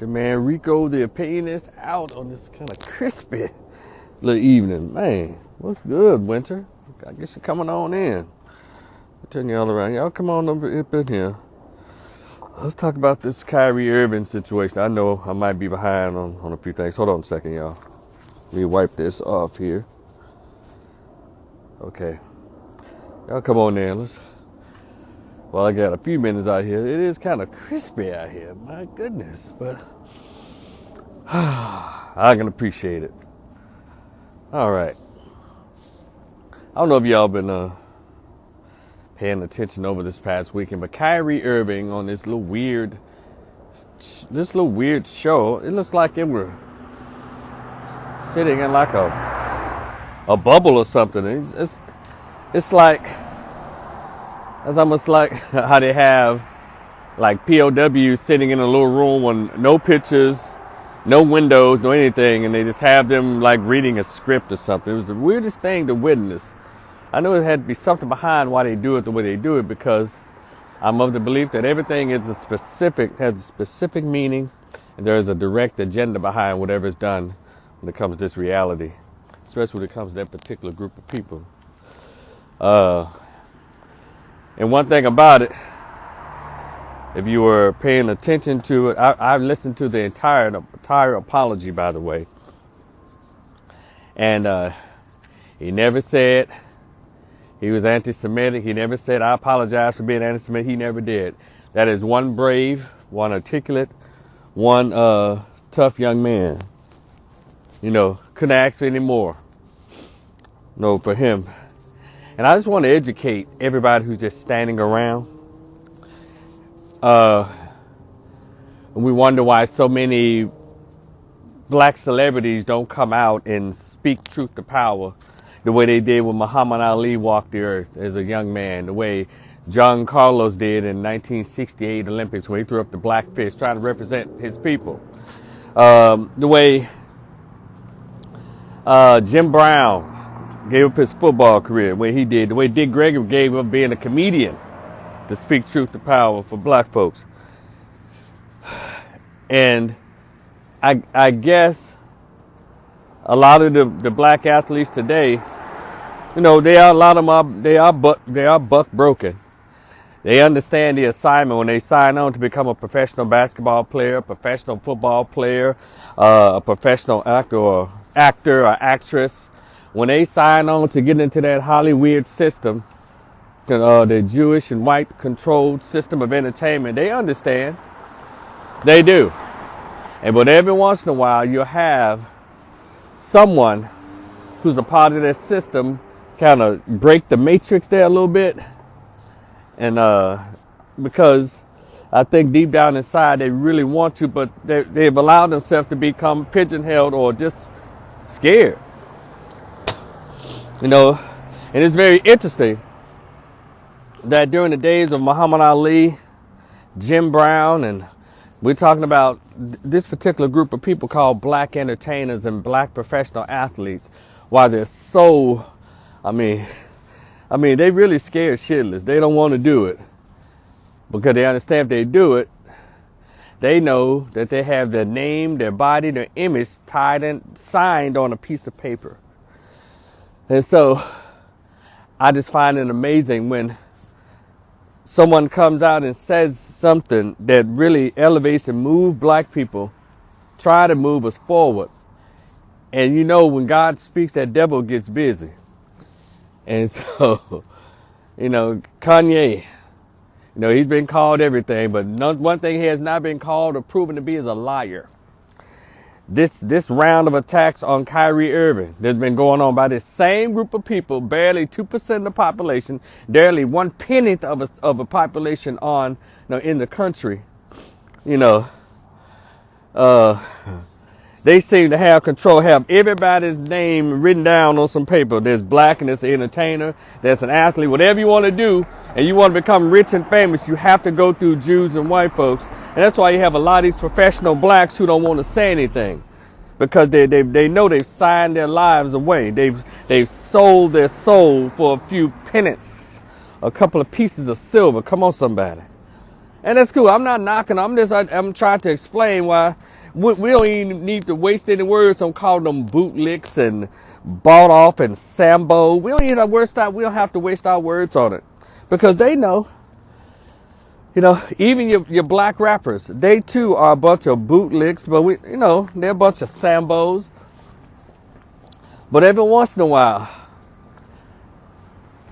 your man Rico the Opinionist out on this kind of crispy little evening. Man, what's good, Winter? I guess you're coming on in. Turn y'all around. Y'all come on up in here. Let's talk about this Kyrie Irving situation. I know I might be behind on a few things. Hold on a second, y'all. Let me wipe this off here. Okay. Y'all come on in. Well, I got a few minutes out here. It is kind of crispy out here. My goodness. But I can appreciate it. All right. I don't know if y'all been paying attention over this past weekend, but Kyrie Irving on this little weird show. It looks like they were sitting in like a bubble or something. It's like, it's almost like how they have like POWs sitting in a little room with no pictures, no windows, no anything, and they just have them like reading a script or something. It was the weirdest thing to witness. I know it had to be something behind why they do it the way they do it, because I'm of the belief that everything has a specific meaning, and there is a direct agenda behind whatever is done when it comes to this reality, especially when it comes to that particular group of people. And one thing about it, if you were paying attention to it, I listened to the entire apology, by the way. And he never said he was anti-Semitic. He never said, I apologize for being anti-Semitic. He never did. That is one brave, one articulate, one tough young man. You know, couldn't ask for any more. No, for him. And I just want to educate everybody who's just standing around. And we wonder why so many black celebrities don't come out and speak truth to power the way they did when Muhammad Ali walked the earth as a young man, the way John Carlos did in 1968 Olympics when he threw up the black fist trying to represent his people. The way Jim Brown gave up his football career, the way he did, the way Dick Gregory gave up being a comedian to speak truth to power for black folks. And I guess a lot of the black athletes today, you know, they are buck broken. They understand the assignment when they sign on to become a professional basketball player, a professional football player, a professional actor or actress. When they sign on to get into that Hollywood system, the Jewish and white controlled system of entertainment, they understand. They do. But every once in a while, you'll have someone who's a part of that system kind of break the matrix there a little bit. And because I think deep down inside they really want to, but they've allowed themselves to become pigeonholed or just scared. You know, and it's very interesting that during the days of Muhammad Ali, Jim Brown, and we're talking about this particular group of people called black entertainers and black professional athletes, why they're so, I mean, they really scared shitless. They don't want to do it because they understand if they do it, they know that they have their name, their body, their image tied and signed on a piece of paper. And so I just find it amazing when someone comes out and says something that really elevates and moves black people, try to move us forward. And you know, when God speaks, that devil gets busy. And so, you know, Kanye, you know, he's been called everything, but one thing he has not been called or proven to be is a liar. This round of attacks on Kyrie Irving that's been going on by this same group of people, barely 2% of the population, barely 1/10 of a population on, you know, in the country. You know, they seem to have control, have everybody's name written down on some paper. There's black and there's an entertainer, there's an athlete, whatever you want to do, and you want to become rich and famous, you have to go through Jews and white folks. And that's why you have a lot of these professional blacks who don't want to say anything, because they know they've signed their lives away. They've sold their soul for a few pennies, a couple of pieces of silver. Come on, somebody. And that's cool. I'm not knocking. I'm trying to explain why we don't even need to waste any words on calling them bootlicks and bought off and Sambo. We don't even we don't have to waste our words on it. Because they know, even your black rappers, they too are a bunch of bootlicks, but they're a bunch of Sambos. But every once in a while,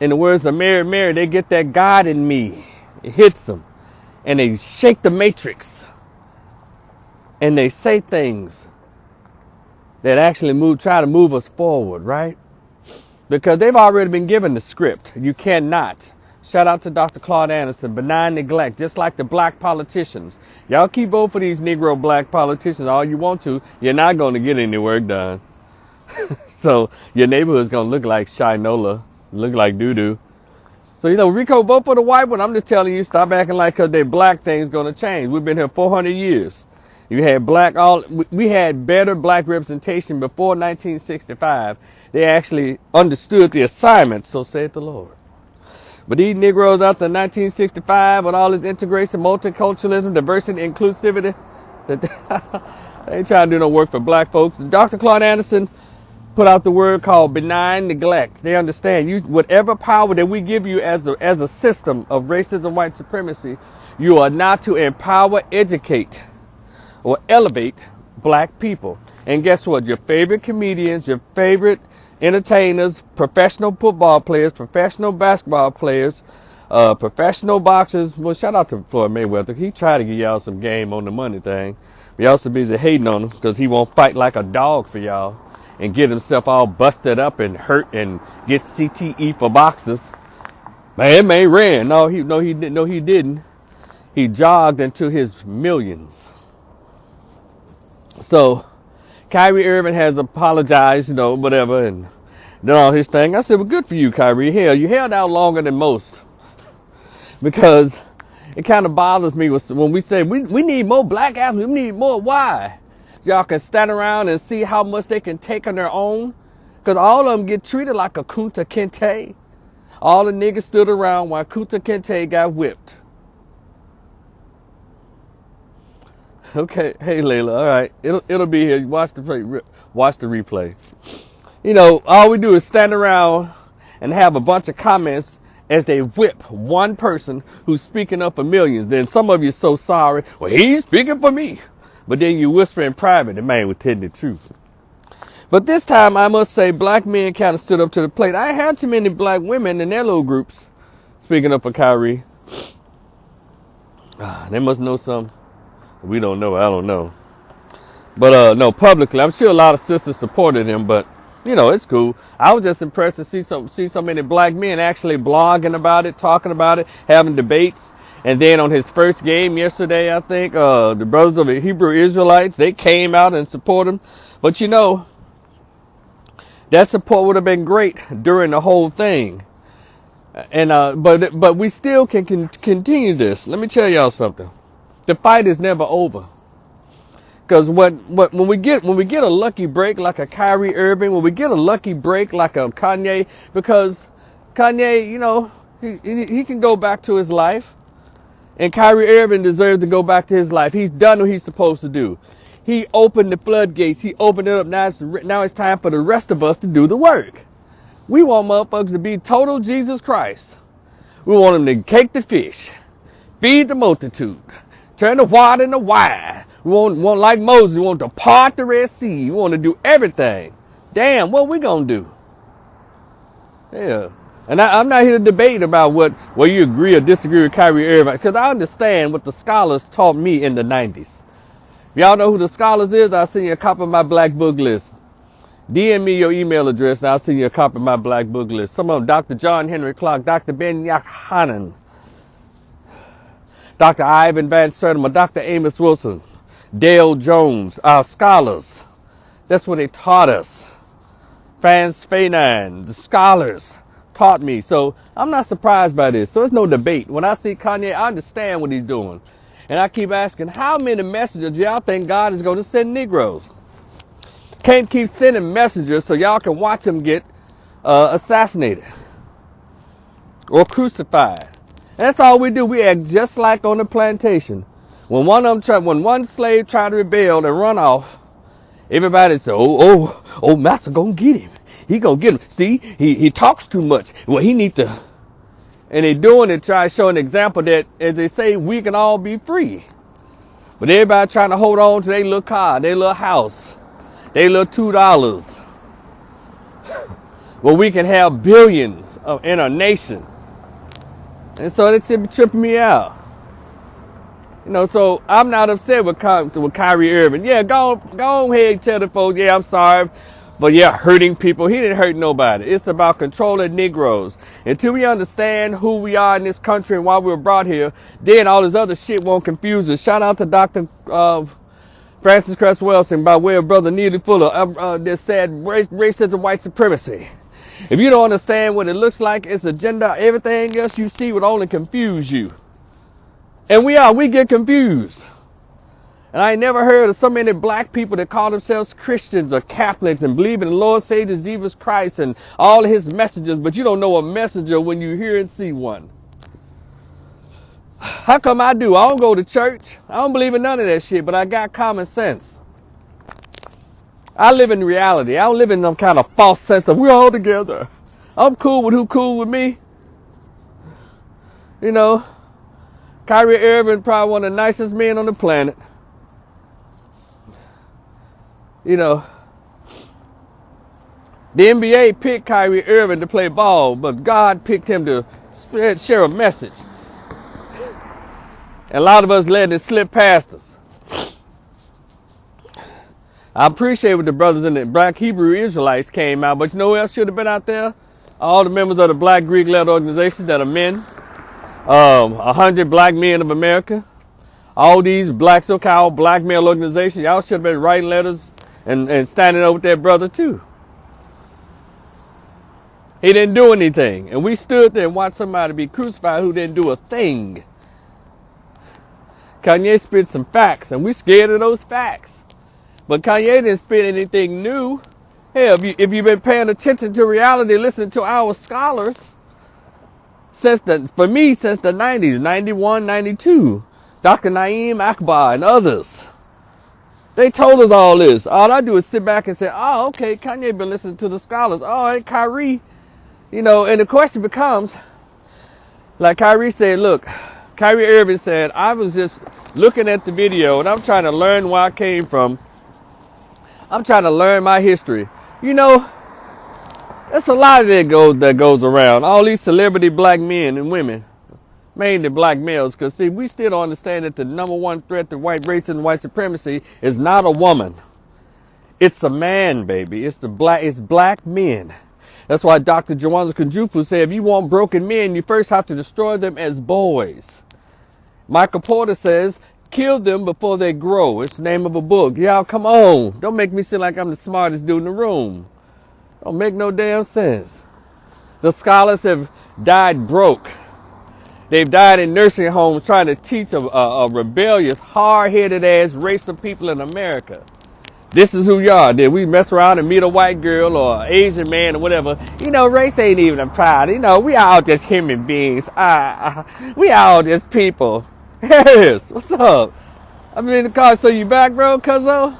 in the words of Mary Mary, they get that God in me. It hits them. And they shake the matrix. And they say things that actually try to move us forward, right? Because they've already been given the script. You cannot. Shout out to Dr. Claude Anderson. Benign neglect, just like the black politicians. Y'all keep voting for these Negro black politicians all you want to. You're not going to get any work done. So your neighborhood's going to look like Shinola, look like doo-doo. So, Rico, vote for the white one. I'm just telling you, stop acting like because they black thing's going to change. We've been here 400 years. We had better black representation before 1965. They actually understood the assignment, so saith the Lord. But these Negroes after 1965 with all this integration, multiculturalism, diversity, inclusivity, they ain't trying to do no work for black folks. Dr. Claude Anderson put out the word called benign neglect. They understand whatever power that we give you as a system of racism, white supremacy, you are not to empower, educate, or elevate black people. And guess what? Your favorite comedians, your favorite entertainers, professional football players, professional basketball players, professional boxers. Well, shout out to Floyd Mayweather. He tried to give y'all some game on the money thing. But y'all so busy hating on him because he won't fight like a dog for y'all and get himself all busted up and hurt and get CTE for boxers. Man ran. No, he didn't. He jogged into his millions. So Kyrie Irving has apologized, whatever, and done all his thing. I said, well, good for you, Kyrie. Hell, you held out longer than most. Because it kind of bothers me when we say we need more black athletes. We need more. Why? Y'all can stand around and see how much they can take on their own. Because all of them get treated like a Kunta Kinte. All the niggas stood around while Kunta Kinte got whipped. Okay, hey Layla, all right, it'll be here. Watch the replay. All we do is stand around and have a bunch of comments as they whip one person who's speaking up for millions. Then some of you so sorry. Well, he's speaking for me, but then you whisper in private. The man was telling the truth. But this time, I must say, black men kind of stood up to the plate. I ain't had too many black women in their little groups speaking up for Kyrie. They must know something. We don't know. I don't know. But no, publicly, I'm sure a lot of sisters supported him. But it's cool. I was just impressed to see so many black men actually blogging about it, talking about it, having debates. And then on his first game yesterday, I think the brothers of the Hebrew Israelites, they came out and supported him. But that support would have been great during the whole thing. And but we still can continue this. Let me tell y'all something. The fight is never over. Because when we get a lucky break like a Kyrie Irving, when we get a lucky break like a Kanye, because Kanye, he can go back to his life, and Kyrie Irving deserves to go back to his life. He's done what he's supposed to do. He opened the floodgates. He opened it up. Now it's time for the rest of us to do the work. We want motherfuckers to be total Jesus Christ. We want them to cake the fish, feed the multitude, turn the water into wine. We want like Moses, we want to part the Red Sea. We want to do everything. Damn, what we gonna do? Yeah. And I'm not here to debate about whether you agree or disagree with Kyrie Irving, because I understand what the scholars taught me in the 90s. If y'all know who the scholars is, I'll send you a copy of my black book list. DM me your email address and I'll send you a copy of my black book list. Some of them, Dr. John Henry Clark, Dr. Ben Yachanan, Dr. Ivan Van Sertima, Dr. Amos Wilson, Dale Jones, our scholars. That's what they taught us. Franz Fanon, the scholars taught me. So I'm not surprised by this. So there's no debate. When I see Kanye, I understand what he's doing. And I keep asking, how many messages do y'all think God is going to send Negroes? Can't keep sending messengers so y'all can watch them get assassinated or crucified. That's all we do. We act just like on the plantation. When one slave tried to rebel and run off, everybody said, oh, master gonna get him. He gonna get him. See, he talks too much. Well, he need to. And they doing it, try to show an example that, as they say, we can all be free. But everybody trying to hold on to their little car, their little house, their little $2. Well, we can have billions in a nation. And so they should be tripping me out. You know, so I'm not upset with Kyrie Irving. Yeah, go ahead and tell the folks, yeah, I'm sorry. But yeah, hurting people. He didn't hurt nobody. It's about controlling Negroes. Until we understand who we are in this country and why we were brought here, then all this other shit won't confuse us. Shout out to Dr. Francis Cress Welsing by way of Brother Neely Fuller that said racism, white supremacy. If you don't understand what it looks like, its agenda, everything else you see would only confuse you. And we get confused. And I ain't never heard of so many black people that call themselves Christians or Catholics and believe in the Lord Savior Jesus Christ and all of his messages, but you don't know a messenger when you hear and see one. How come I do? I don't go to church. I don't believe in none of that shit, but I got common sense. I live in reality. I don't live in some kind of false sense of we're all together. I'm cool with who cool with me. You know, Kyrie Irving probably one of the nicest men on the planet. You know, the NBA picked Kyrie Irving to play ball, but God picked him to share a message. And a lot of us letting it slip past us. I appreciate what the brothers in the Black Hebrew Israelites came out, but you know who else should have been out there? All the members of the Black Greek-led organizations that are men. 100 Black Men of America. All these black, so-called black male organizations, y'all should have been writing letters and standing up with that brother too. He didn't do anything. And we stood there and watched somebody be crucified who didn't do a thing. Kanye spit some facts, and we scared of those facts. But Kanye didn't spit anything new. Hell, if you've been paying attention to reality, listening to our scholars, since the 90s, 91, 92, Dr. Naeem Akbar and others, they told us all this. All I do is sit back and say, oh, okay, Kanye been listening to the scholars. Oh, and Kyrie, you know, and the question becomes, like Kyrie said, look, Kyrie Irving said, I was just looking at the video and I'm trying to learn where I came from. I'm trying to learn my history. You know, there's a lot of that goes around. All these celebrity black men and women, mainly black males, because see, we still don't understand that the number one threat to white racism, white supremacy is not a woman. It's a man, baby. It's black men. That's why Dr. Joanna Kunjufu said, if you want broken men, you first have to destroy them as boys. Michael Porter says, kill them before they grow. It's the name of a book. Y'all, come on. Don't make me seem like I'm the smartest dude in the room. Don't make no damn sense. The scholars have died broke. They've died in nursing homes trying to teach a rebellious, hard-headed ass race of people in America. This is who y'all. Did we mess around and meet a white girl or an Asian man or whatever? You know, race ain't even a pride. You know, we all just human beings. We all just people. Yes, what's up? I'm in the car. So you back, bro, cuzzo?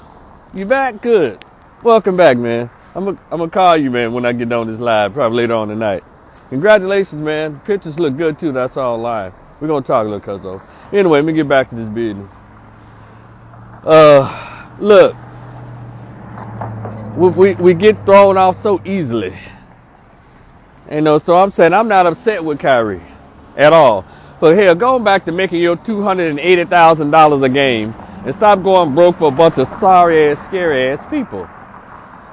You back? Good. Welcome back, man. I'm gonna call you, man, when I get on this live, probably later on tonight. Congratulations, man. Pictures look good, too. That's all live. We're gonna talk a little, cuzzo. Anyway, let me get back to this business. Look. We get thrown off so easily. You know, so I'm saying I'm not upset with Kyrie at all. But hell, going back to making your $280,000 a game and stop going broke for a bunch of sorry ass, scary ass people.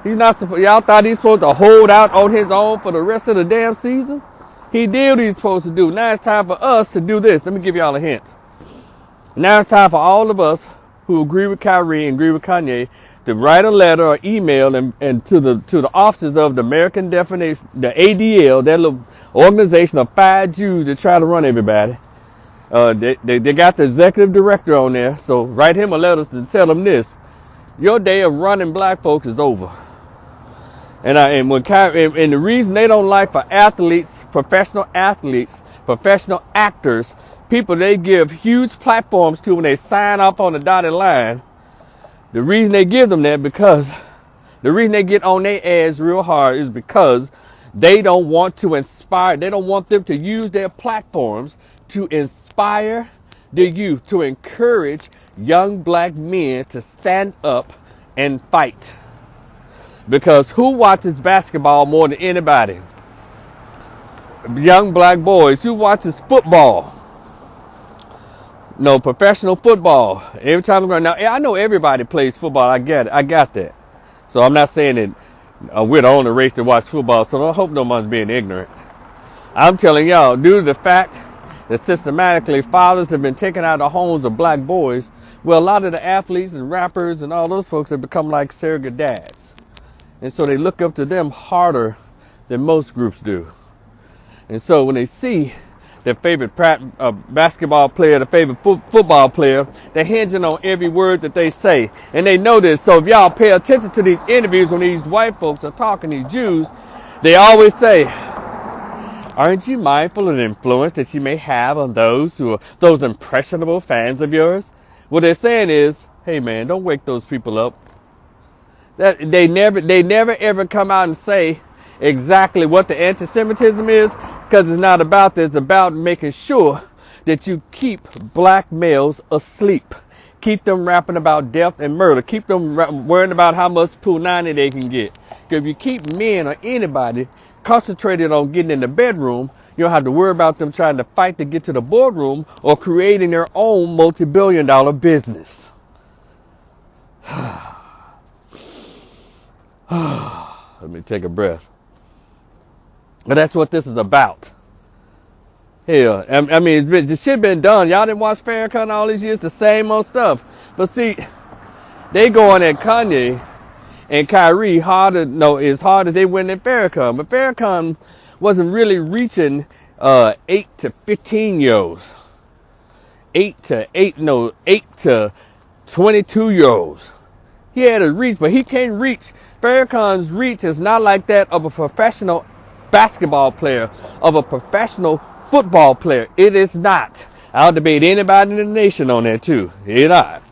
He's not supposed. Y'all thought he's supposed to hold out on his own for the rest of the damn season? He did what he's supposed to do. Now it's time for us to do this. Let me give y'all a hint. Now it's time for all of us who agree with Kyrie and agree with Kanye to write a letter or email and to the offices of the American Definition, the ADL, that little organization of 5 Jews that try to run everybody. They got the executive director on there, so write him a letter to tell him this: your day of running black folks is over. And the reason they don't like for athletes, professional athletes, professional actors, people they give huge platforms to when they sign up on the dotted line. The reason they give them that because the reason they get on their ass real hard is because they don't want to inspire. They don't want them to use their platforms to inspire the youth, to encourage young black men to stand up and fight. Because who watches basketball more than anybody? Young black boys. Who watches football? No, professional football. Every time I'm going, now I know everybody plays football. I get it. I got that. So I'm not saying that we're the only race to watch football. So I hope no one's being ignorant. I'm telling y'all, due to the fact that systematically fathers have been taken out of the homes of black boys, well, a lot of the athletes and rappers and all those folks have become like surrogate dads. And so they look up to them harder than most groups do. And so when they see their favorite basketball player, the favorite football player, they're hinging on every word that they say. And they know this. So if y'all pay attention to these interviews when these white folks are talking, these Jews, they always say, aren't you mindful of the influence that you may have on those impressionable fans of yours? What they're saying is, hey man, don't wake those people up. That they never ever come out and say exactly what the anti-Semitism is, because it's not about this. It's about making sure that you keep black males asleep. Keep them rapping about death and murder. Keep them worrying about how much punani they can get. Because if you keep men or anybody concentrated on getting in the bedroom, you don't have to worry about them trying to fight to get to the boardroom or creating their own multi-billion-dollar business. Let me take a breath. But that's what this is about. Hell, I mean, the shit been done. Y'all didn't watch Farrakhan all these years, the same old stuff. But see, they going at Kanye and Kyrie as hard as they went at Farrakhan. But Farrakhan wasn't really reaching 8 to 15-year-olds. 8 to 22-year-olds. He had a reach, but he can't reach. Farrakhan's reach is not like that of a professional basketball player, of a professional football player. It is not. I'll debate anybody in the nation on that too. It's not.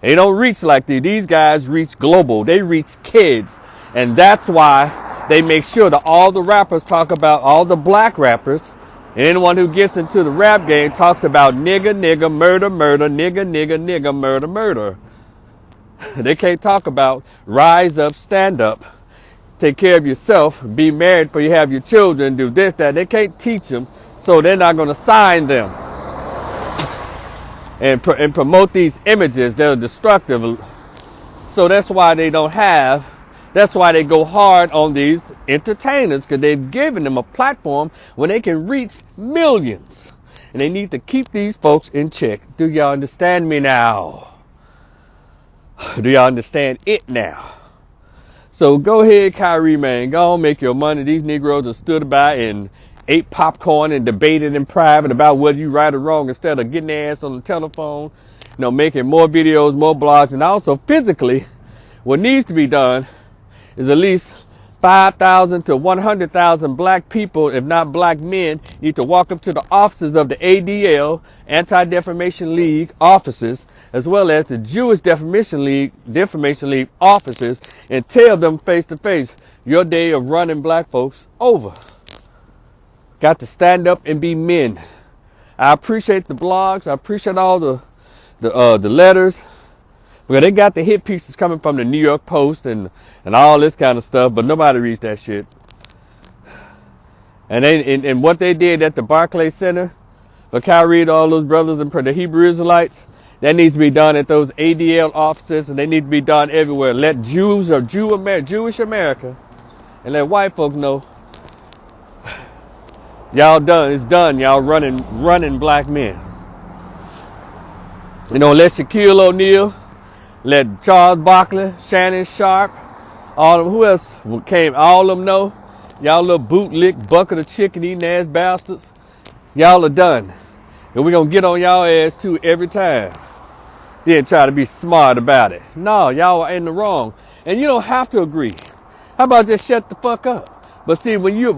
They don't reach like these. These guys reach global. They reach kids. And that's why they make sure that all the rappers talk about, all the black rappers, and anyone who gets into the rap game talks about nigga, nigga, murder, murder, nigga, nigga, nigga, murder, murder. They can't talk about rise up, stand up, take care of yourself, be married for you have your children, do this, that. They can't teach them, so they're not going to sign them and promote these images that are destructive. So that's why they that's why they go hard on these entertainers, because they've given them a platform when they can reach millions. And they need to keep these folks in check. Do y'all understand me now? Do y'all understand it now? So go ahead, Kyrie, man. Go on, make your money. These Negroes have stood by and ate popcorn and debated in private about whether you right or wrong instead of getting their ass on the telephone, making more videos, more blogs. And also physically, what needs to be done is at least 5,000 to 100,000 black people, if not black men, need to walk up to the offices of the ADL, Anti-Defamation League offices, as well as the Jewish Defamation League offices, and tell them face to face, your day of running black folks over. Got to stand up and be men. I appreciate the blogs. I appreciate all the letters. Well, they got the hit pieces coming from the New York Post and all this kind of stuff, but nobody reads that shit. And what they did at the Barclays Center for Kyrie and all those brothers and the Hebrew Israelites, that needs to be done at those ADL offices, and they need to be done everywhere. Let Jews or Jewish America, and let white folks know, y'all done. It's done. Y'all running black men. Let Shaquille O'Neal, let Charles Barkley, Shannon Sharp, all of them, who else came? All of them know. Y'all little bootlick bucket of chicken eating ass bastards. Y'all are done. And we're going to get on y'all ass too every time. Then try to be smart about it. No, y'all are in the wrong. And you don't have to agree. How about just shut the fuck up? But see, when you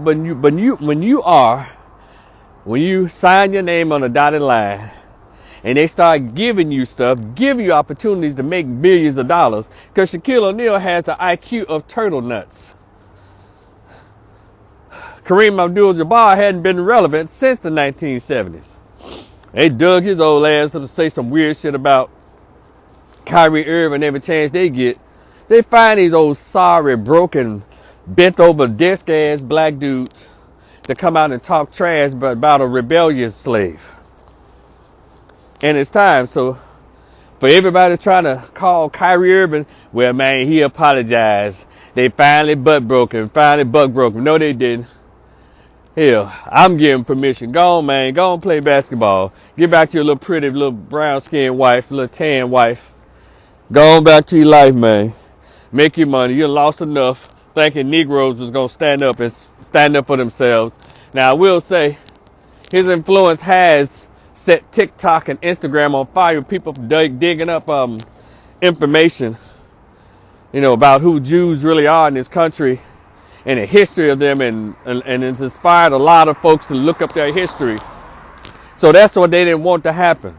are when you sign your name on a dotted line and they start giving you stuff, give you opportunities to make billions of dollars, because Shaquille O'Neal has the IQ of turtle nuts. Kareem Abdul-Jabbar hadn't been relevant since the 1970s. They dug his old ass up to say some weird shit about Kyrie Irving every chance they get. They find these old sorry, broken, bent over desk ass black dudes to come out and talk trash about a rebellious slave. And it's time. So for everybody trying to call Kyrie Irving, well, man, he apologized. They finally butt broken. No, they didn't. Hell, I'm giving permission. Go on, man. Go on, play basketball. Get back to your little pretty, little brown-skinned wife, little tan wife. Go on back to your life, man. Make your money. You lost enough thinking Negroes was going to stand up for themselves. Now, I will say his influence has set TikTok and Instagram on fire. People digging up information, about who Jews really are in this country and the history of them, and it's inspired a lot of folks to look up their history. So that's what they didn't want to happen.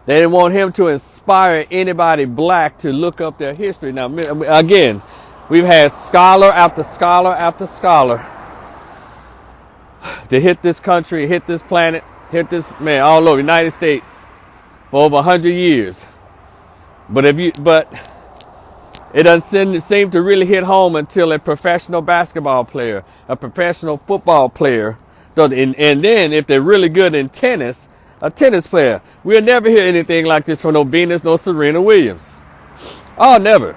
They didn't want him to inspire anybody black to look up their history. Now, again, we've had scholar after scholar after scholar to hit this country, hit this planet, hit this, man, all over the United States for over 100 years. But it doesn't seem to really hit home until a professional basketball player, a professional football player, and then if they're really good in tennis, a tennis player. We'll never hear anything like this from no Venus, no Serena Williams. Oh, never.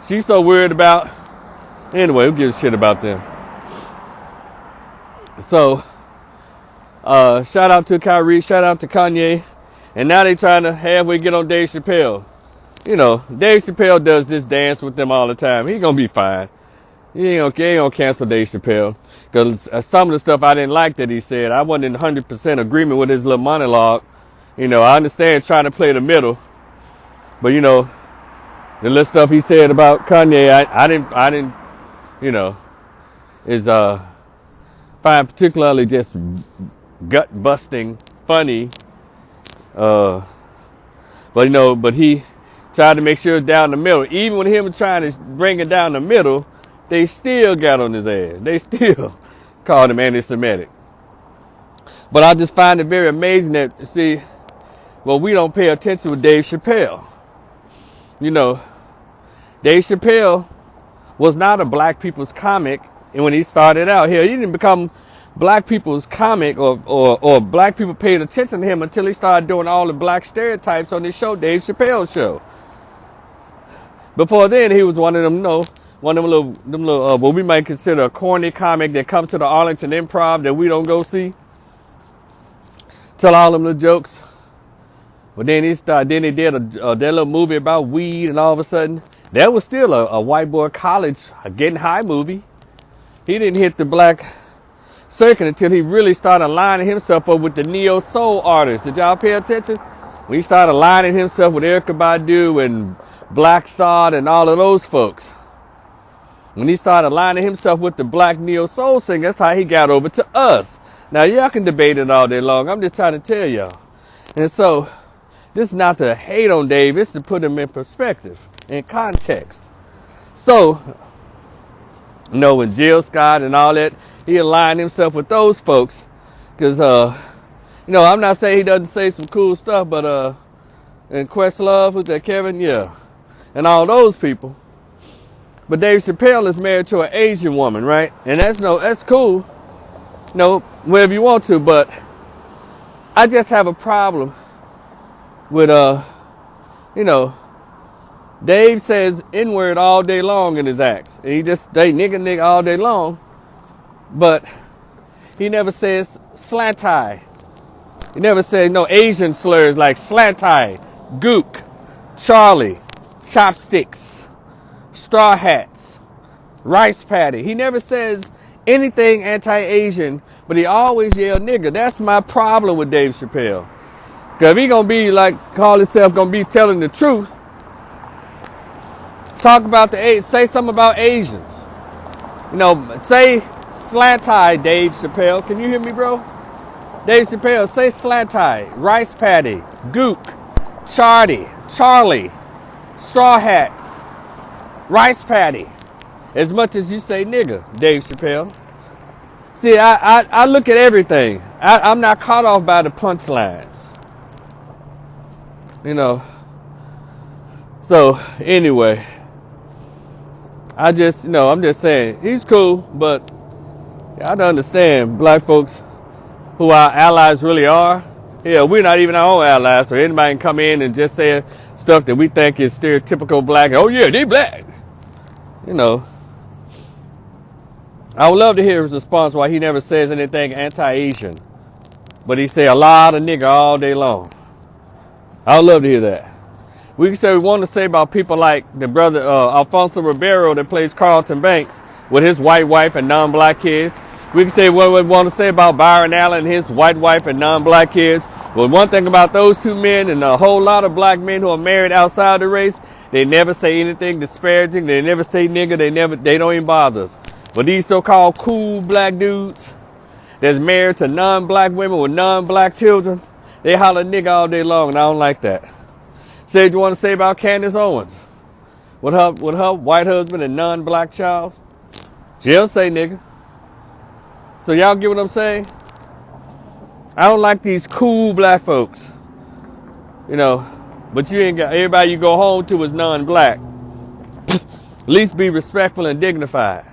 She's so worried about. Anyway, who gives a shit about them? So, shout out to Kyrie, shout out to Kanye, and now they trying to halfway get on Dave Chappelle. Dave Chappelle does this dance with them all the time. He gonna be fine. He ain't gonna cancel Dave Chappelle. Because some of the stuff I didn't like that he said, I wasn't in 100% agreement with his little monologue. I understand trying to play the middle. But, the little stuff he said about Kanye, I didn't, is find particularly just gut-busting, funny. But he tried to make sure it's down the middle. Even with him trying to bring it down the middle, they still got on his ass. They still called him anti-Semitic. But I just find it very amazing that, we don't pay attention with Dave Chappelle. Dave Chappelle was not a black people's comic when he started out here. He didn't become black people's comic or black people paid attention to him until he started doing all the black stereotypes on this show, Dave Chappelle's show. Before then, he was one of them, one of them little, what we might consider a corny comic that comes to the Arlington Improv that we don't go see. Tell all them little jokes. But then they did their little movie about weed, and all of a sudden, that was still a white boy college getting high movie. He didn't hit the black circuit until he really started lining himself up with the neo soul artists. Did y'all pay attention? When he started lining himself with Erykah Badu and Black Thought and all of those folks. When he started lining himself with the black neo soul singers, that's how he got over to us. Now y'all can debate it all day long. I'm just trying to tell y'all. And so, this is not to hate on Dave, it's to put him in perspective, in context. So, when Jill Scott and all that, he aligned himself with those folks. Because, I'm not saying he doesn't say some cool stuff, but, and Questlove, who's that, Kevin? Yeah. And all those people. But Dave Chappelle is married to an Asian woman, right? And that's cool. Wherever you want to, but I just have a problem with, Dave says N-word all day long in his acts. And he just say nigga all day long. But he never says slant eye. He never says no Asian slurs like slant eye, gook, Charlie, chopsticks, straw hats, rice patty. He never says anything anti-Asian, but he always yell nigga. That's my problem with Dave Chappelle. Because if he gonna be call himself gonna be telling the truth, say something about Asians. Say slant-eye, Dave Chappelle. Can you hear me, bro? Dave Chappelle, say slant-eye, rice patty, gook, Charlie, straw hats, rice patty. As much as you say nigga, Dave Chappelle. See, I look at everything. I'm not caught off by the punchlines. You know. So, anyway. I'm just saying, he's cool, but I don't understand black folks who our allies really are. Yeah, we're not even our own allies, so anybody can come in and just say stuff that we think is stereotypical black. Oh yeah, they black. You know. I would love to hear his response why he never says anything anti-Asian. But he say a lot of nigga all day long. I would love to hear that. We can say we want to say about people like the brother Alfonso Ribeiro that plays Carlton Banks with his white wife and non-black kids. We can say what we want to say about Byron Allen and his white wife and non-black kids. But one thing about those two men and a whole lot of black men who are married outside the race, they never say anything disparaging. They never say nigga. They don't even bother us. But these so-called cool black dudes that's married to non-black women with non-black children, they holler nigga all day long, and I don't like that. Say what you want to say about Candace Owens with her white husband and non-black child. She'll say nigga. So y'all get what I'm saying? I don't like these cool black folks. You know, but you ain't got everybody you go home to is non-black. At least be respectful and dignified.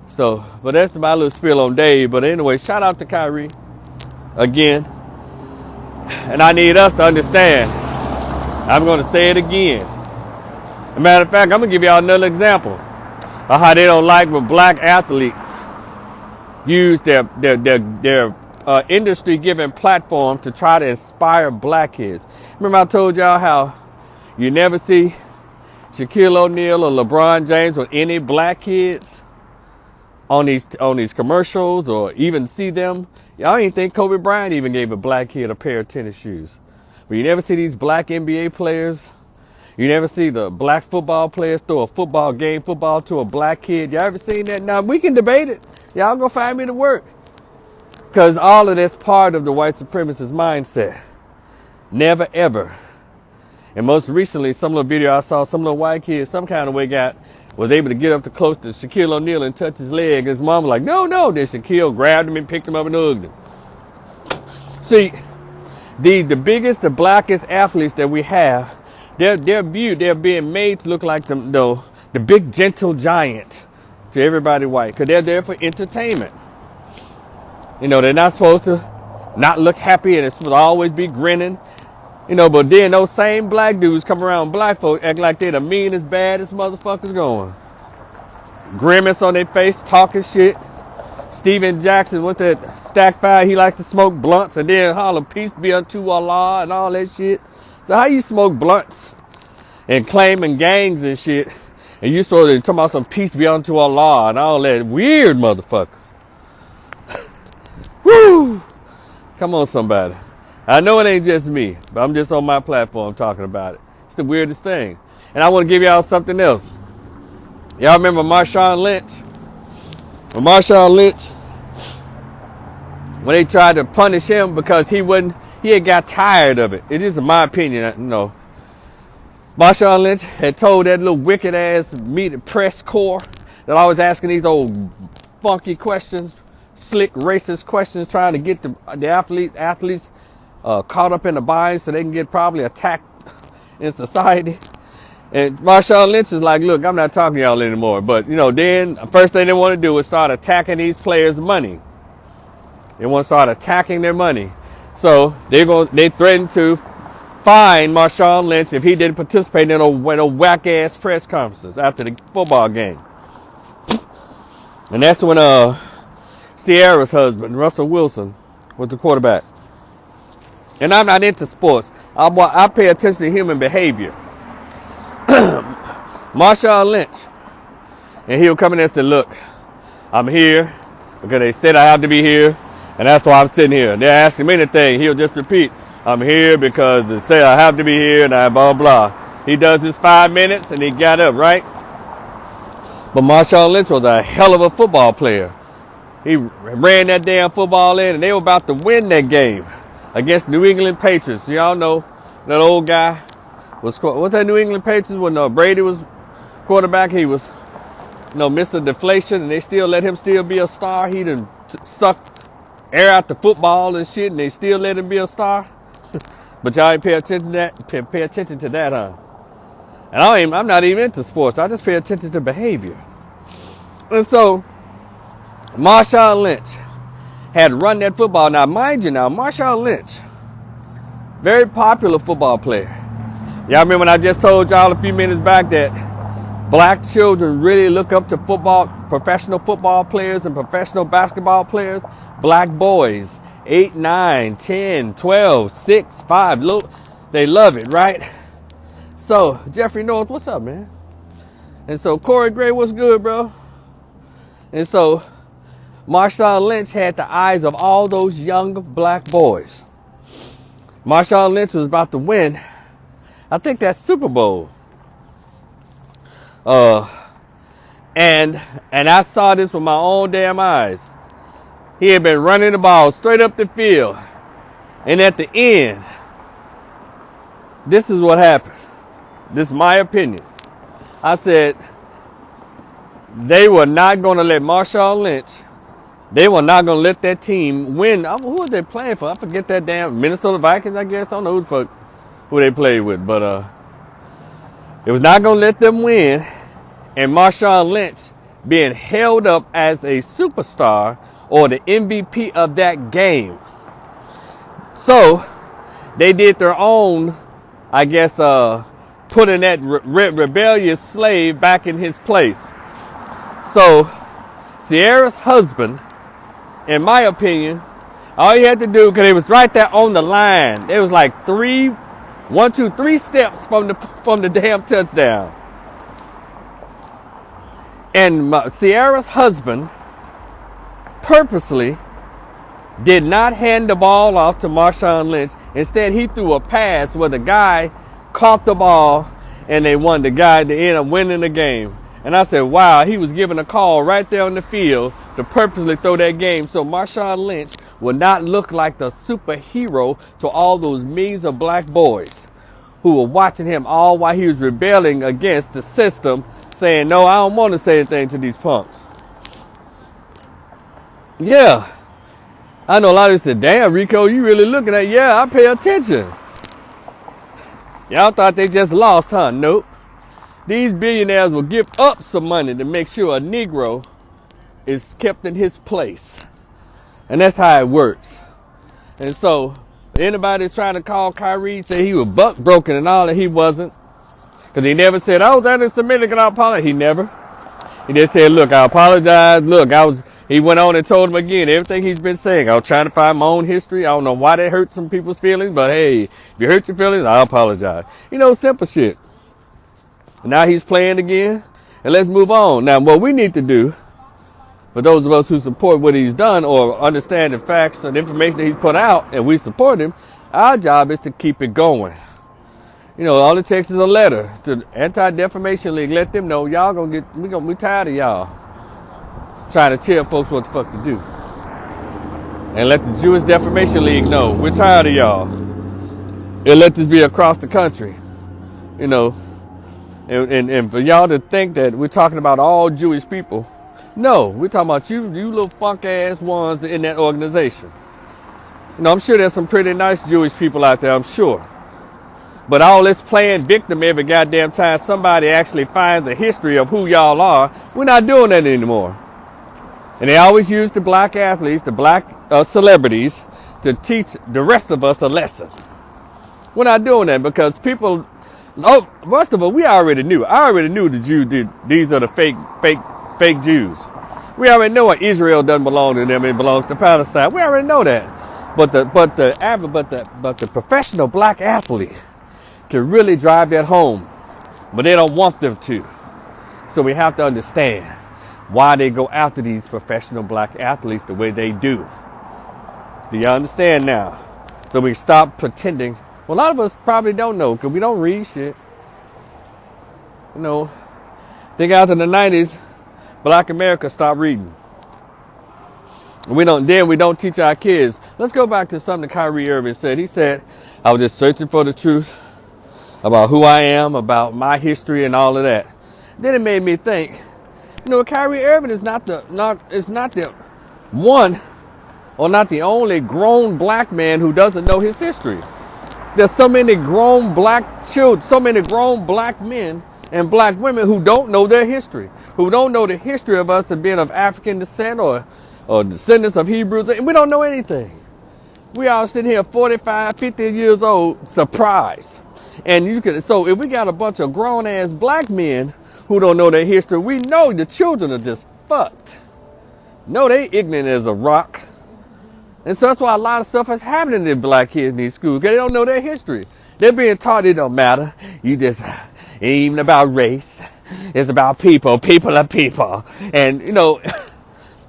So, but that's my little spiel on Dave. But anyway, shout out to Kyrie again. And I need us to understand. I'm going to say it again. As a matter of fact, I'm going to give y'all another example of how they don't like when black athletes use their industry-given platform to try to inspire black kids. Remember I told y'all how you never see Shaquille O'Neal or LeBron James with any black kids on these commercials or even see them. Y'all ain't think Kobe Bryant even gave a black kid a pair of tennis shoes. But you never see these black NBA players. You never see the black football players throw a football to a black kid. Y'all ever seen that? Now, we can debate it. Y'all go find me to work. Because all of that's part of the white supremacist mindset. Never, ever. And most recently, some little video I saw, some little white kid, some kind of way was able to get up to close to Shaquille O'Neal and touch his leg. His mom was like, no. Then Shaquille grabbed him and picked him up and hugged him. See, the biggest, the blackest athletes that we have, they're being made to look like the big gentle giant to everybody white. Because they're there for entertainment. You know, they're not supposed to not look happy and they're supposed to always be grinning. You know, but then those same black dudes come around black folk act like they're the meanest, baddest motherfuckers going. Grimace on their face, talking shit. Steven Jackson with that stack fire, he likes to smoke blunts and then holler, peace be unto Allah and all that shit. So how you smoke blunts and claiming gangs and shit and you supposed to talk about some peace be unto Allah and all that weird motherfuckers. Woo! Come on, somebody. I know it ain't just me, but I'm just on my platform talking about it. It's the weirdest thing. And I want to give y'all something else. Y'all remember Marshawn Lynch? When they tried to punish him because he had got tired of it. It is my opinion, you know. Marshawn Lynch had told that little wicked ass press corps that I was asking these old funky questions, slick racist questions, trying to get the athletes caught up in the bias so they can get probably attacked in society. And Marshawn Lynch is like, look, I'm not talking to y'all anymore. But, you know, then the first thing they want to do is start attacking these players' money. They want to start attacking their money. So they threatened to fine Marshawn Lynch if he didn't participate in a whack-ass press conferences after the football game. And that's when Sierra's husband, Russell Wilson, was the quarterback. And I'm not into sports. I pay attention to human behavior. Marshawn Lynch. And he'll come in there and say, look, I'm here because they said I have to be here. And that's why I'm sitting here. And they're asking me anything. He'll just repeat, I'm here because they say I have to be here and I blah, blah. He does his 5 minutes and he got up, right? But Marshawn Lynch was a hell of a football player. He ran that damn football in, and they were about to win that game against New England Patriots. Y'all know that old guy what's that New England Patriots when Brady was quarterback? He was Mr. Deflation, and they still let him still be a star. He done sucked air out the football and shit, and they still let him be a star. But y'all ain't pay attention to that. Pay attention to that, huh? And I'm not even into sports. I just pay attention to behavior. And so Marshawn Lynch had run that football. Now, mind you, Marshawn Lynch, very popular football player. Y'all remember when I just told y'all a few minutes back that black children really look up to professional football players and professional basketball players? Black boys, 8, 9, 10, 12, 6, 5, they love it, right? So, Jeffrey North, what's up, man? And so, Corey Gray, what's good, bro? And so, Marshawn Lynch had the eyes of all those young black boys. Marshawn Lynch was about to win, I think that's Super Bowl. And I saw this with my own damn eyes. He had been running the ball straight up the field. And at the end, this is what happened. This is my opinion. I said, they were not going to let Marshawn Lynch, they were not going to let that team win. Who was they playing for? I forget that damn Minnesota Vikings, I guess. I don't know who they played with. But it was not going to let them win. And Marshawn Lynch being held up as a superstar or the MVP of that game. So they did their own, I guess, putting that rebellious slave back in his place. So Sierra's husband, in my opinion, all he had to do, because it was right there on the line. It was like 3 steps from the damn touchdown. And Sierra's husband purposely did not hand the ball off to Marshawn Lynch. Instead, he threw a pass where the guy caught the ball and they won. The guy to end up winning the game. And I said, wow, he was given a call right there on the field to purposely throw that game so Marshawn Lynch would not look like the superhero to all those millions of black boys who were watching him all while he was rebelling against the system, saying, no, I don't want to say anything to these punks. Yeah. I know a lot of you said, damn, Rico, you really looking at, yeah, I pay attention. Y'all thought they just lost, huh? Nope. These billionaires will give up some money to make sure a Negro is kept in his place. And that's how it works. And so, anybody trying to call Kyrie, say he was buck broken and all that, he wasn't. Because he never said, I was anti-Semitic and I apologize. He never. He just said, look, I apologize. Look, he went on and told him again everything he's been saying. I was trying to find my own history. I don't know why that hurt some people's feelings, but hey, if you hurt your feelings, I apologize. Simple shit. Now he's playing again, and let's move on. Now, what we need to do, for those of us who support what he's done or understand the facts and information that he's put out, and we support him, our job is to keep it going. All it takes is a letter to the Anti-Defamation League. Let them know we tired of y'all trying to tell folks what the fuck to do. And let the Jewish Defamation League know we're tired of y'all. And let this be across the country. And for y'all to think that we're talking about all Jewish people, no, we're talking about you little funk ass ones in that organization. I'm sure there's some pretty nice Jewish people out there, I'm sure. But all this playing victim every goddamn time somebody actually finds a history of who y'all are, we're not doing that anymore. And they always use the black athletes, the black celebrities, to teach the rest of us a lesson. We're not doing that because people. Oh, first of all, we already knew. I already knew the Jews did. These are the fake Jews. We already know what Israel doesn't belong to them. It belongs to Palestine. We already know that. But the professional black athlete can really drive that home, but they don't want them to. So we have to understand why they go after these professional black athletes the way they do. Do you understand now? So we stop pretending. Well, a lot of us probably don't know because we don't read shit. Think out in the 90s, Black America stopped reading. We don't teach our kids. Let's go back to something Kyrie Irving said. He said, I was just searching for the truth about who I am, about my history and all of that. Then it made me think, Kyrie Irving is not the one or not the only grown black man who doesn't know his history. There's so many grown black children, so many grown black men and black women who don't know their history, who don't know the history of us as being of African descent or descendants of Hebrews. We don't know anything. We all sitting here 45, 50 years old, surprised. And so if we got a bunch of grown ass black men who don't know their history, we know the children are just fucked. No, they ignorant as a rock. And so that's why a lot of stuff is happening to black kids in these schools, because they don't know their history. They're being taught it don't matter. It ain't even about race. It's about people. People are people. And,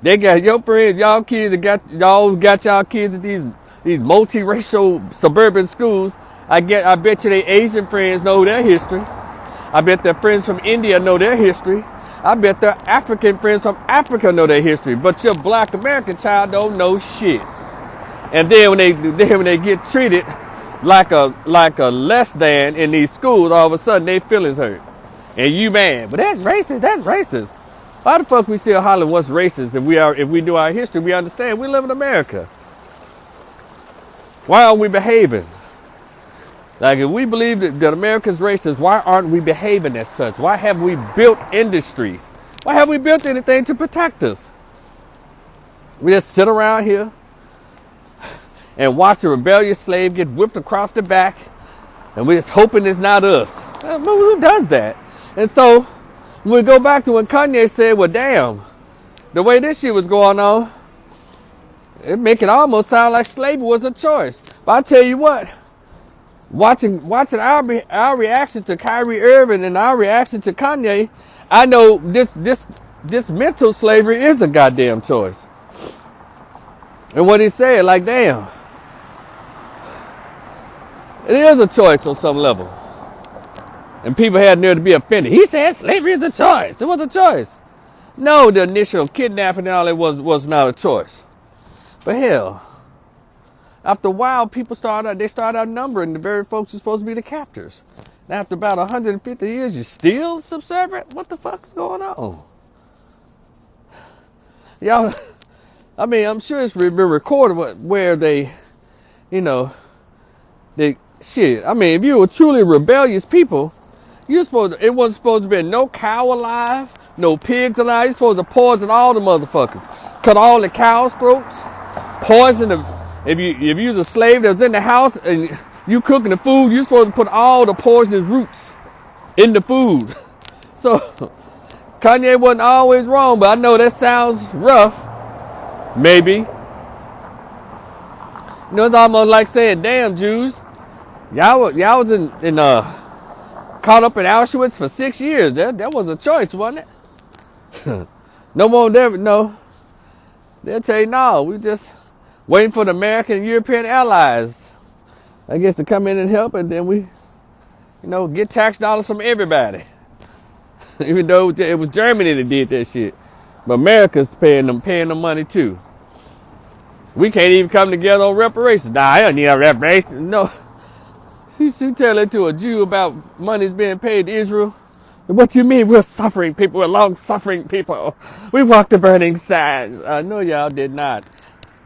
they got your friends, y'all kids, y'all got y'all kids at these multiracial suburban schools. I bet you their Asian friends know their history. I bet their friends from India know their history. I bet their African friends from Africa know their history. But your black American child don't know shit. And then when they get treated like a less than in these schools, all of a sudden their feelings hurt. And you mad. But that's racist. That's racist. Why the fuck we still hollering what's racist if we do our history, we understand we live in America. Why aren't we behaving? Like, if we believe that America's racist, why aren't we behaving as such? Why have we built industries? Why have we built anything to protect us? We just sit around here and watch a rebellious slave get whipped across the back, and we're just hoping it's not us. Who does that? And so, when we go back to when Kanye said, well, damn, the way this shit was going on, it make it almost sound like slavery was a choice. But I tell you what, watching our reaction to Kyrie Irving and our reaction to Kanye, I know this mental slavery is a goddamn choice. And what he said, like, damn, it is a choice on some level. And people had nerve to be offended. He said slavery is a choice. It was a choice. No, the initial kidnapping and all that was not a choice. But hell, after a while, they started outnumbering the very folks who are supposed to be the captors. And after about 150 years, you're still subservient? What the fuck's going on? Y'all, I mean, I'm sure it's been recorded where they shit. I mean, if you were truly rebellious people, it wasn't supposed to be no cow alive, no pigs alive. You're supposed to poison all the motherfuckers. Cut all the cows' throats. Poison them. If you was a slave that was in the house and you cooking the food, you're supposed to put all the poisonous roots in the food. So Kanye wasn't always wrong, but I know that sounds rough. Maybe. It's almost like saying, damn, Jooz, y'all was in caught up in Auschwitz for 6 years. That was a choice, wasn't it? No more there, no. They'll tell you, no, we just waiting for the American and European allies, I guess, to come in and help, and then we, get tax dollars from everybody. Even though it was Germany that did that shit. But America's paying them money too. We can't even come together on reparations. Nah, I don't need a reparations. No. You tell it to a Jew about money's being paid to Israel. What do you mean we're suffering people? We're long-suffering people. We walked the burning sands. No, y'all did not.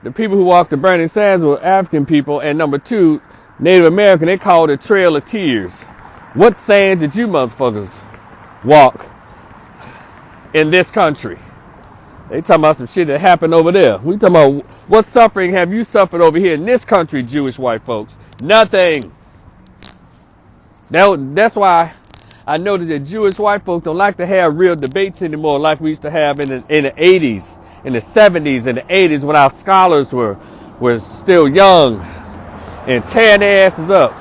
The people who walked the burning sands were African people. And number two, Native American, they called it Trail of Tears. What sands did you motherfuckers walk in this country? They talking about some shit that happened over there. We talking about what suffering have you suffered over here in this country, Jewish white folks? Nothing. That's why I noticed that Jewish white folks don't like to have real debates anymore like we used to have in the 80s, in the 70s, and the 80s when our scholars were still young and tearing their asses up.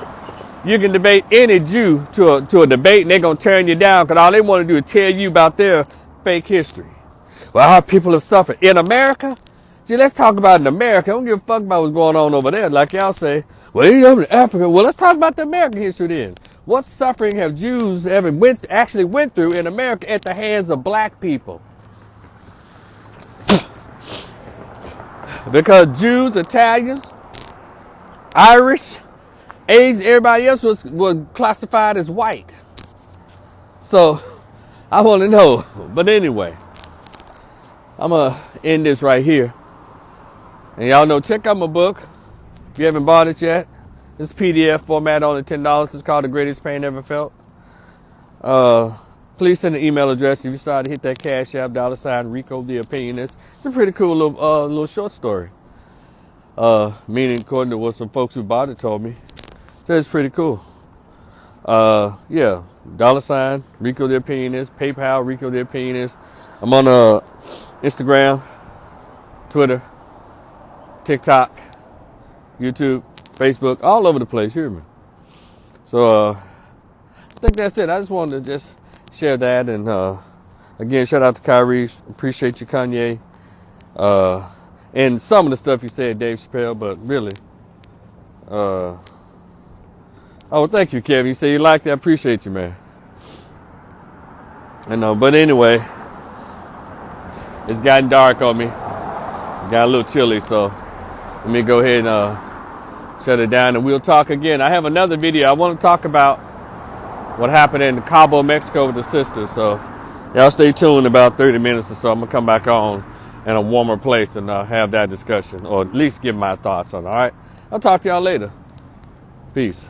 You can debate any Jew to a debate and they're going to turn you down because all they want to do is tell you about their fake history. Well, our people have suffered. In America? See, let's talk about in America. I don't give a fuck about what's going on over there. Like y'all say, well, you're in Africa. Well, let's talk about the American history then. What suffering have Jews actually went through in America at the hands of black people? because Jews, Italians, Irish, Asian, everybody else was classified as white. So I want to know. But anyway, I'm going to end this right here. And y'all know, check out my book. If you haven't bought it yet, it's PDF format, only $10. It's called The Greatest Pain Ever Felt. Please send an email address if you decide to hit that Cash App, $Rico the Opinionist. It's a pretty cool little short story. Meaning, according to what some folks who bought it told me. So it's pretty cool. Yeah, $Rico the Opinionist, PayPal, Rico the Opinionist. I'm on Instagram, Twitter, TikTok, YouTube, Facebook, all over the place. You hear me? So I think that's it. I just wanted to just share that. And again, shout out to Kyrie. Appreciate you, Kanye. And some of the stuff you said, Dave Chappelle, but really. Oh, thank you, Kevin. You say you liked it. I appreciate you, man. I know, but anyway, it's gotten dark on me. It's got a little chilly, so let me go ahead and shut it down, and we'll talk again. I have another video. I want to talk about what happened in Cabo, Mexico with the sisters. So y'all stay tuned. About 30 minutes or so, I'm going to come back on in a warmer place and have that discussion, or at least give my thoughts on it. All right? I'll talk to y'all later. Peace.